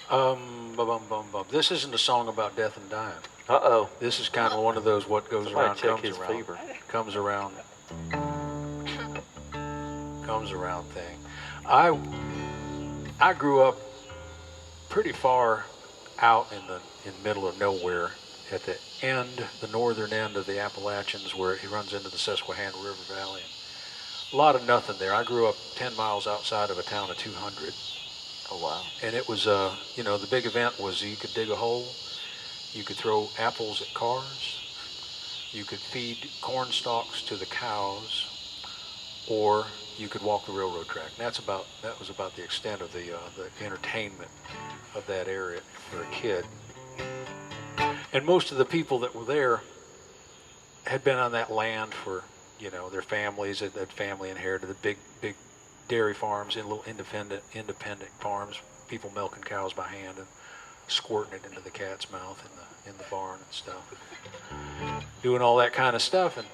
Bum. This isn't a song about death and dying. Uh-oh. This is kind of one of those what goes Somebody around check comes his around. fever. Comes around. Comes around thing. I grew up pretty far out in the middle of nowhere at the northern end of the Appalachians where it runs into the Susquehanna River Valley. A lot of nothing there. I grew up 10 miles outside of a town of 200. Oh, wow. And it was, the big event was you could dig a hole, you could throw apples at cars, you could feed corn stalks to the cows, or you could walk the railroad track. And that was about the extent of the entertainment of that area for a kid. And most of the people that were there had been on that land for, their families, that family inherited the big dairy farms, in little independent farms, people milking cows by hand and squirting it into the cat's mouth in the barn and stuff, doing all that kind of stuff. And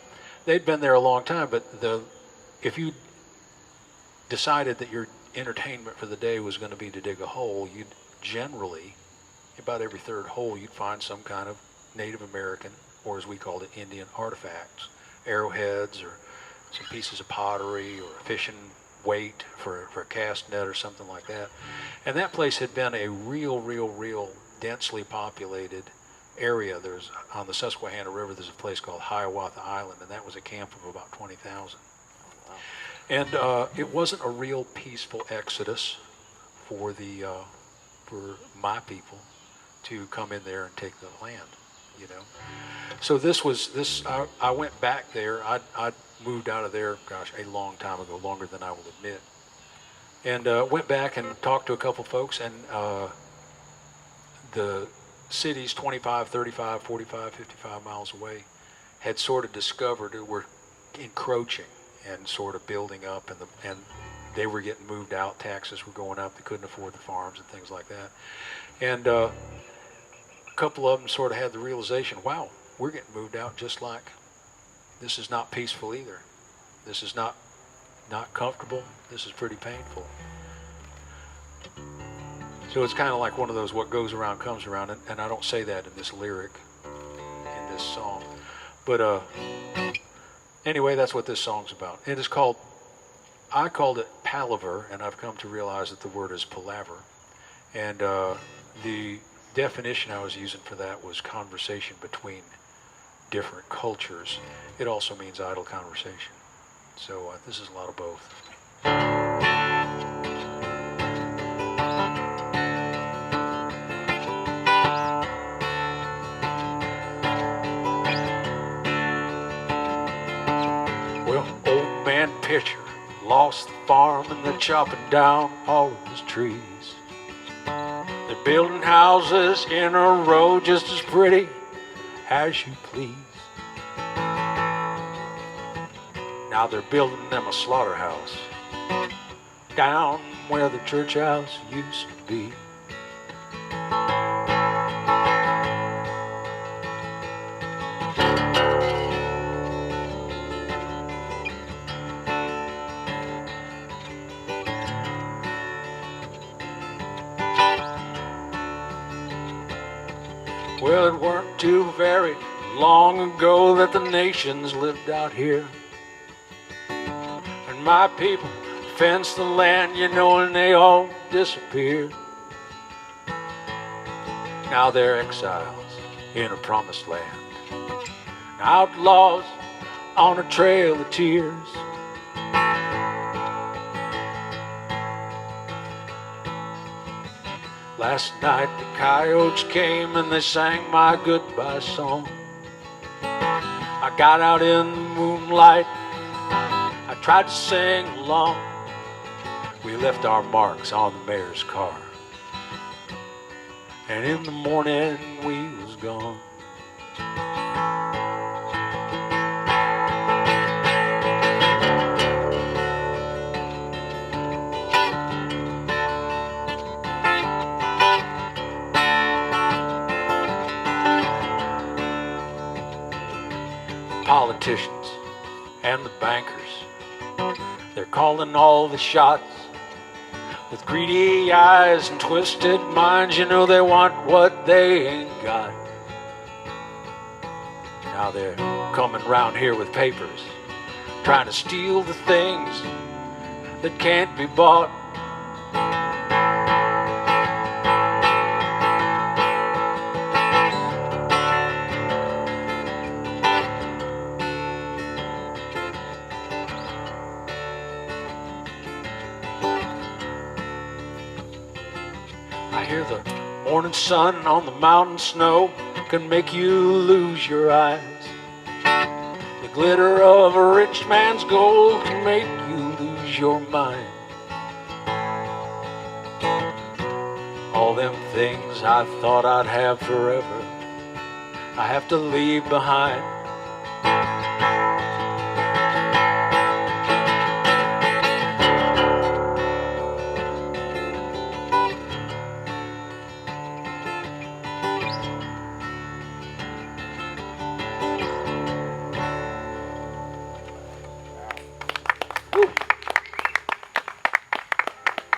they'd been there a long time, but if you decided that your entertainment for the day was going to be to dig a hole, you'd generally, about every third hole, you'd find some kind of Native American, or as we called it, Indian artifacts, arrowheads or some pieces of pottery or a fishing weight for a cast net or something like that. And that place had been a real densely populated area. There's on the Susquehanna River, there's a place called Hiawatha Island, and that was a camp of about 20,000. And it wasn't a real peaceful exodus for my people to come in there and take the land, So I went back there. I moved out of there, gosh, a long time ago, longer than I will admit. And went back and talked to a couple folks, and the cities 25, 35, 45, 55 miles away had sort of discovered that we're encroaching and sort of building up, and they were getting moved out. Taxes were going up. They couldn't afford the farms and things like that. And a couple of them sort of had the realization, wow, we're getting moved out just like this is not peaceful either. This is not comfortable. This is pretty painful. So it's kind of like one of those what goes around comes around, and I don't say that in this lyric, in this song. But anyway, that's what this song's about. It is called, I called it Palaver, and I've come to realize that the word is Palaver. And the definition I was using for that was conversation between different cultures. It also means idle conversation. So this is a lot of both. Well, old man Pitcher lost the farm and they're chopping down all of his trees. They're building houses in a row just as pretty as you please. Now they're building them a slaughterhouse down where the church house used to be. Well, it weren't too very long ago that the nations lived out here. And my people fenced the land, and they all disappeared. Now they're exiles in a promised land, outlaws on a trail of tears. Last night the coyotes came and they sang my goodbye song. I got out in the moonlight, I tried to sing along. We left our marks on the mayor's car, and in the morning we was gone. Politicians and the bankers, they're calling all the shots. With greedy eyes and twisted minds, you know they want what they ain't got. Now they're coming round here with papers, trying to steal the things that can't be bought. I hear the morning sun on the mountain snow can make you lose your eyes. The glitter of a rich man's gold can make you lose your mind. All them things I thought I'd have forever, I have to leave behind.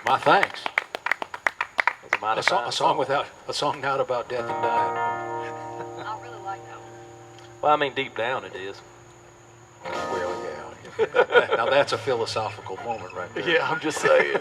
My thanks. A song not about death and dying. I really like that one. Well, I mean, deep down it is. Well, yeah. Now that's a philosophical moment right there. Yeah, I'm just saying.